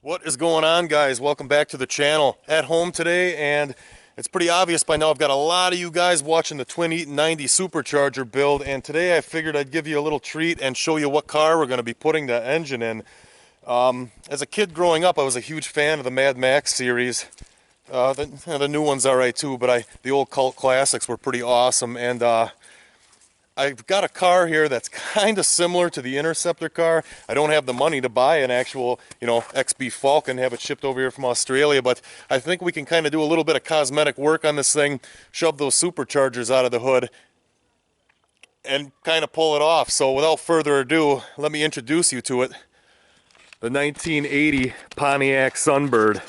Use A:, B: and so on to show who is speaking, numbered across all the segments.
A: What is going on, guys? Welcome back to the channel. At home today, and it's pretty obvious by now I've got a lot of you guys watching the twin Eaton 90 supercharger build, and today I figured I'd give you a little treat and show you what car we're going to be putting the engine in. As a kid growing up, I was a huge fan of the Mad Max series. The new one's alright too, but the old cult classics were pretty awesome, and I've got a car here that's kind of similar to the Interceptor car. I don't have the money to buy an actual, XB Falcon, have it shipped over here from Australia, but I think we can kind of do a little bit of cosmetic work on this thing, shove those superchargers out of the hood, and kind of pull it off. So without further ado, let me introduce you to it. The 1980 Pontiac Sunbird.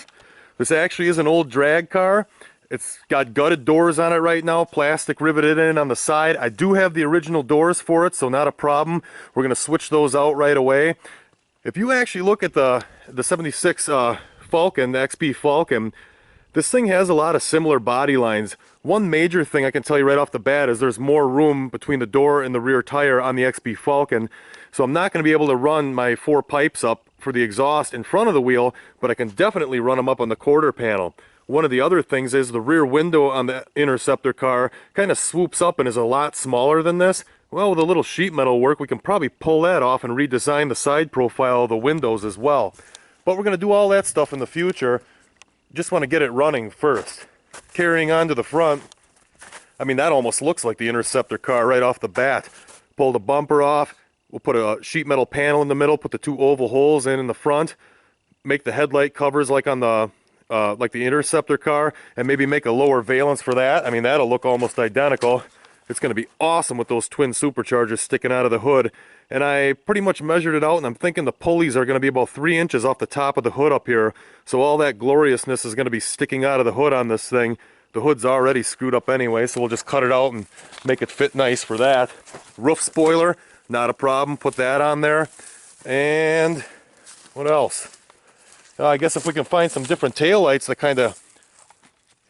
A: This actually is an old drag car. It's got gutted doors on it right now, plastic riveted in on the side. I do have the original doors for it, so not a problem. We're going to switch those out right away. If you actually look at the 76 Falcon, the XB Falcon, this thing has a lot of similar body lines. One major thing I can tell you right off the bat is there's more room between the door and the rear tire on the XB Falcon. So I'm not going to be able to run my 4 pipes up for the exhaust in front of the wheel, but I can definitely run them up on the quarter panel. One of the other things is the rear window on the Interceptor car kind of swoops up and is a lot smaller than this. Well, with a little sheet metal work, we can probably pull that off and redesign the side profile of the windows as well. But we're going to do all that stuff in the future. Just want to get it running first. Carrying on to the front, I mean, that almost looks like the Interceptor car right off the bat. Pull the bumper off. We'll put a sheet metal panel in the middle, put the 2 oval holes in the front, make the headlight covers like on the Interceptor car, and maybe make a lower valence for that. I mean, that'll look almost identical. It's going to be awesome with those twin superchargers sticking out of the hood. And I pretty much measured it out, and I'm thinking the pulleys are going to be about 3 inches off the top of the hood up here. So all that gloriousness is going to be sticking out of the hood on this thing. The hood's already screwed up anyway, so we'll just cut it out and make it fit nice for that. Roof spoiler, not a problem. Put that on there. And what else? I guess if we can find some different taillights that kind of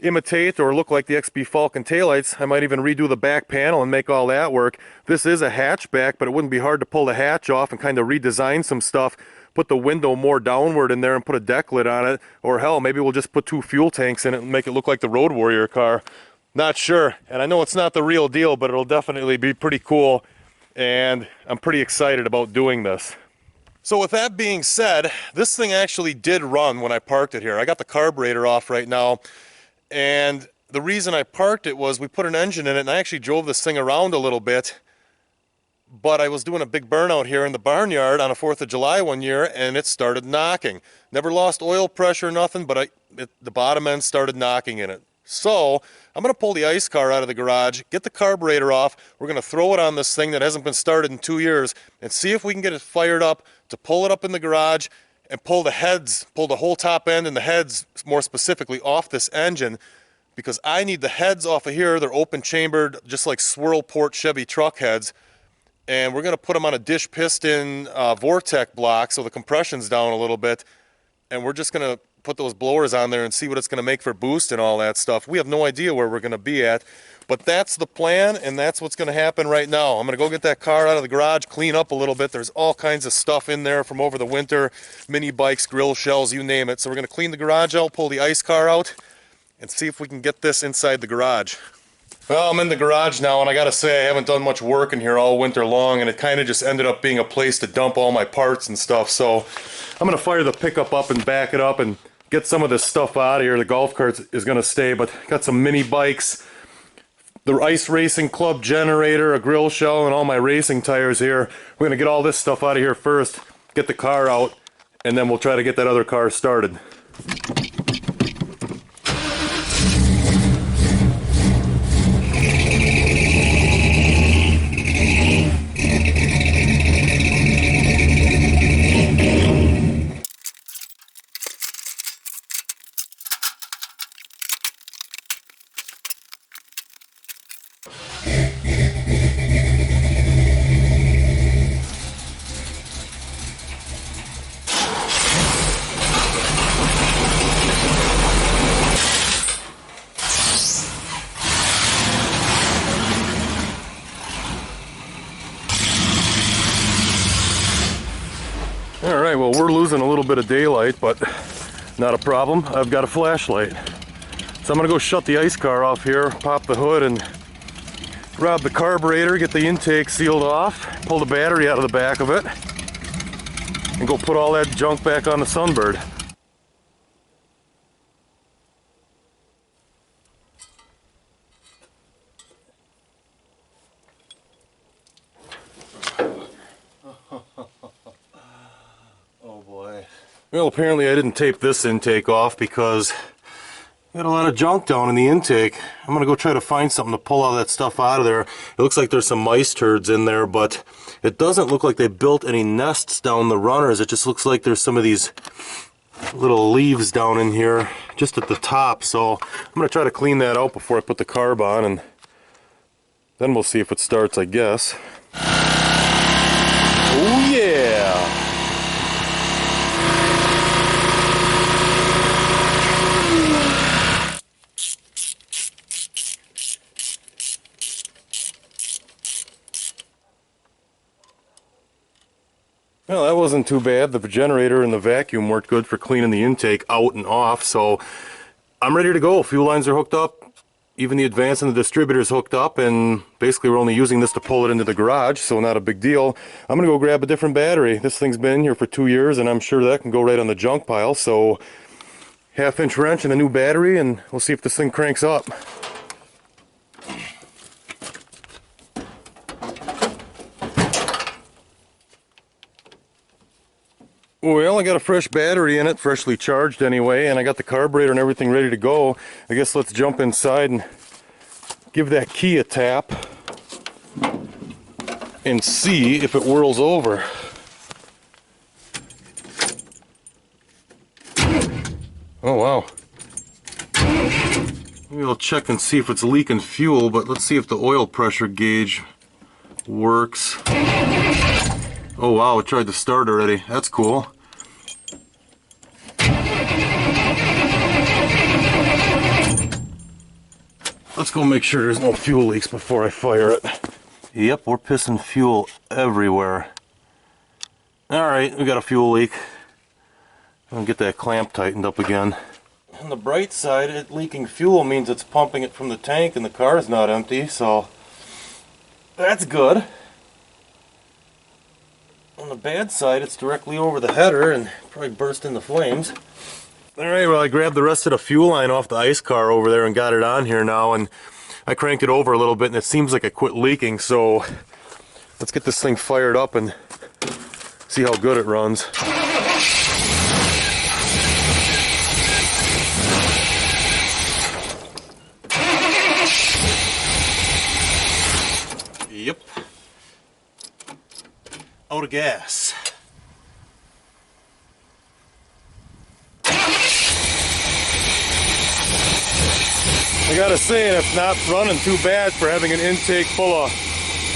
A: imitate or look like the XB Falcon taillights, I might even redo the back panel and make all that work. This is a hatchback, but it wouldn't be hard to pull the hatch off and kind of redesign some stuff, put the window more downward in there and put a deck lid on it, or hell, maybe we'll just put 2 fuel tanks in it and make it look like the Road Warrior car. Not sure, and I know it's not the real deal, but it'll definitely be pretty cool, and I'm pretty excited about doing this. So with that being said, this thing actually did run when I parked it here. I got the carburetor off right now, and the reason I parked it was we put an engine in it, and I actually drove this thing around a little bit, but I was doing a big burnout here in the barnyard on a 4th of July one year, and it started knocking. Never lost oil pressure, nothing, but the bottom end started knocking in it. So I'm going to pull the ice car out of the garage, get the carburetor off. We're going to throw it on this thing that hasn't been started in 2 years and see if we can get it fired up to pull it up in the garage and pull the whole top end and the heads, more specifically, off this engine, because I need the heads off of here. They're open chambered, just like swirl port Chevy truck heads. And we're going to put them on a dish piston Vortec block so the compression's down a little bit. And we're just going to put those blowers on there and see what it's going to make for boost and all that stuff. We have no idea where we're going to be at, but that's the plan, and that's what's going to happen right now. I'm going to go get that car out of the garage, clean up a little bit. There's all kinds of stuff in there from over the winter, mini bikes, grill shells, you name it. So we're going to clean the garage out, pull the ice car out, and see if we can get this inside the garage. Well, I'm in the garage now, and I gotta say I haven't done much work in here all winter long, and it kind of just ended up being a place to dump all my parts and stuff. So I'm gonna fire the pickup up and back it up and get some of this stuff out of here. The golf cart is gonna stay, but got some mini bikes, the ice racing club generator, a grill shell, and all my racing tires here. We're gonna get all this stuff out of here first, get the car out, and then we'll try to get that other car started. All right, well, we're losing a little bit of daylight, but not a problem. I've got a flashlight. So I'm gonna go shut the ice car off here, pop the hood, and grab the carburetor, get the intake sealed off, pull the battery out of the back of it, and go put all that junk back on the Sunbird. Oh boy. Well, apparently I didn't tape this intake off because got a lot of junk down in the intake. I'm gonna go try to find something to pull all that stuff out of there. It looks like there's some mice turds in there, but it doesn't look like they built any nests down the runners. It just looks like there's some of these little leaves down in here just at the top. So I'm gonna try to clean that out before I put the carb on, and then we'll see if it starts, I guess. Oh yeah! Well, that wasn't too bad. The generator and the vacuum worked good for cleaning the intake out and off, so I'm ready to go. Fuel lines are hooked up, even the advance and the distributor's hooked up, and basically we're only using this to pull it into the garage, so not a big deal. I'm gonna go grab a different battery. This thing's been here for 2 years, and I'm sure that can go right on the junk pile, so 1/2-inch wrench and a new battery, and we'll see if this thing cranks up. Well, I got a fresh battery in it, freshly charged anyway, and I got the carburetor and everything ready to go. I guess let's jump inside and give that key a tap and see if it whirls over. Oh wow. Maybe I'll check and see if it's leaking fuel, but let's see if the oil pressure gauge works. Oh wow, it tried to start already. That's cool. Let's go make sure there's no fuel leaks before I fire it. Yep, we're pissing fuel everywhere. Alright, we got a fuel leak. I'm gonna get that clamp tightened up again. On the bright side, it leaking fuel means it's pumping it from the tank and the car's not empty, so that's good. On the bad side, it's directly over the header and probably burst into flames. Alright, well, I grabbed the rest of the fuel line off the ice car over there and got it on here now, and I cranked it over a little bit and it seems like it quit leaking, so let's get this thing fired up and see how good it runs. Yep. Out of gas. I gotta say, it's not running too bad for having an intake full of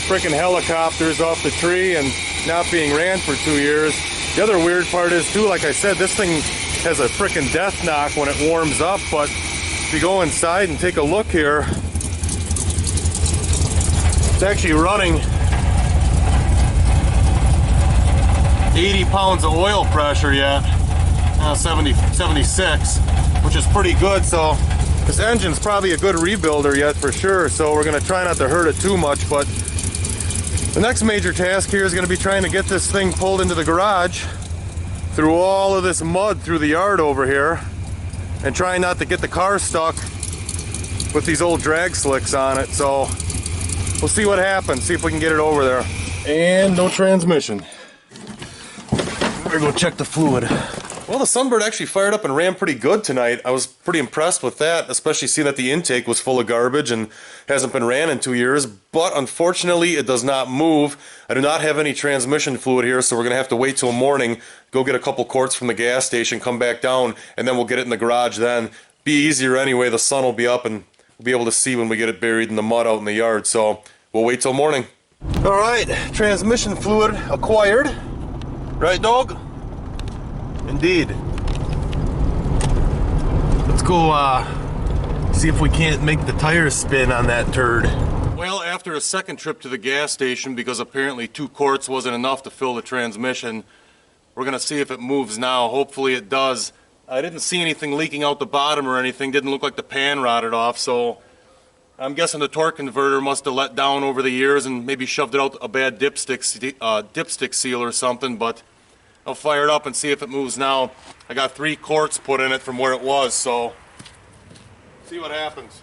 A: frickin' helicopters off the tree and not being ran for 2 years. The other weird part is too, like I said, this thing has a frickin' death knock when it warms up, but if you go inside and take a look here, it's actually running 80 pounds of oil pressure yet. 76, which is pretty good, so this engine's probably a good rebuilder yet for sure, so we're going to try not to hurt it too much, but the next major task here is going to be trying to get this thing pulled into the garage through all of this mud through the yard over here and trying not to get the car stuck with these old drag slicks on it, so we'll see what happens, see if we can get it over there. And no transmission. We're going to go check the fluid. Well, the Sunbird actually fired up and ran pretty good tonight. I was pretty impressed with that, especially seeing that the intake was full of garbage and hasn't been ran in 2 years. But unfortunately, it does not move. I do not have any transmission fluid here, so we're going to have to wait till morning, go get a couple quarts from the gas station, come back down, and then we'll get it in the garage then. Be easier anyway. The sun will be up and we'll be able to see when we get it buried in the mud out in the yard. So we'll wait till morning. All right, transmission fluid acquired. Right, dog? Indeed. Let's go see if we can't make the tires spin on that turd. Well, after a second trip to the gas station, because apparently 2 quarts wasn't enough to fill the transmission, We're going to see if it moves now. Hopefully it does. I didn't see anything leaking out the bottom or anything. Didn't look like the pan rotted off, so I'm guessing the torque converter must have let down over the years and maybe shoved it out a bad dipstick seal or something, but I'll fire it up and see if it moves now. I got 3 quarts put in it from where it was, so see what happens.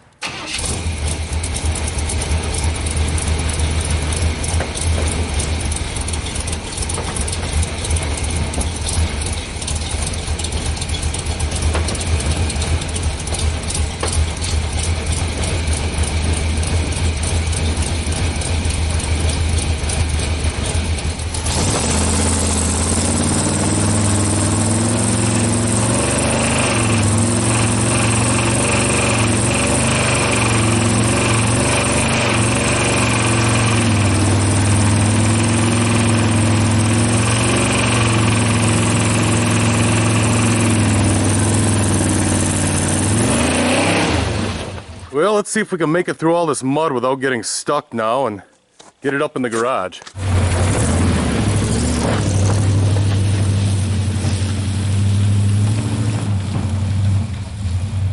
A: Well, let's see if we can make it through all this mud without getting stuck now and get it up in the garage.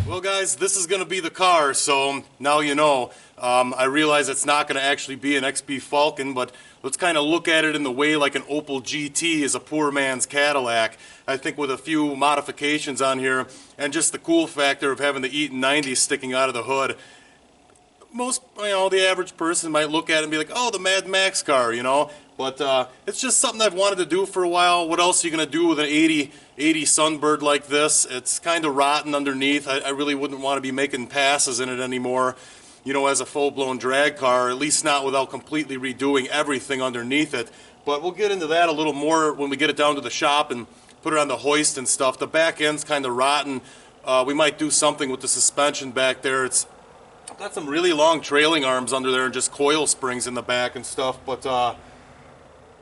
A: Well guys, this is going to be the car, so now you know. I realize it's not going to actually be an XB Falcon, but let's kind of look at it in the way like an Opel GT is a poor man's Cadillac. I think with a few modifications on here and just the cool factor of having the Eaton 90's sticking out of the hood. Most, the average person might look at it and be like, oh, the Mad Max car, But it's just something I've wanted to do for a while. What else are you going to do with an 80 Sunbird like this? It's kind of rotten underneath. I really wouldn't want to be making passes in it anymore, as a full-blown drag car, at least not without completely redoing everything underneath it. But we'll get into that a little more when we get it down to the shop and put it on the hoist and stuff. The back end's kind of rotten. We might do something with the suspension back there. It's got some really long trailing arms under there and just coil springs in the back and stuff, but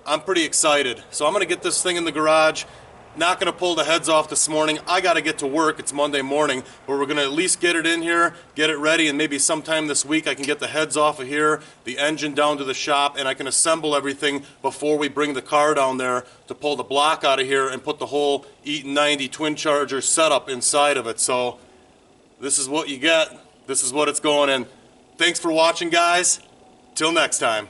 A: I'm pretty excited. So I'm going to get this thing in the garage. Not going to pull the heads off this morning. I got to get to work. It's Monday morning, but we're going to at least get it in here, get it ready, and maybe sometime this week I can get the heads off of here, the engine down to the shop, and I can assemble everything before we bring the car down there to pull the block out of here and put the whole Eaton 90 twin charger setup inside of it. So this is what you get. This is what it's going in. Thanks for watching, guys. Till next time.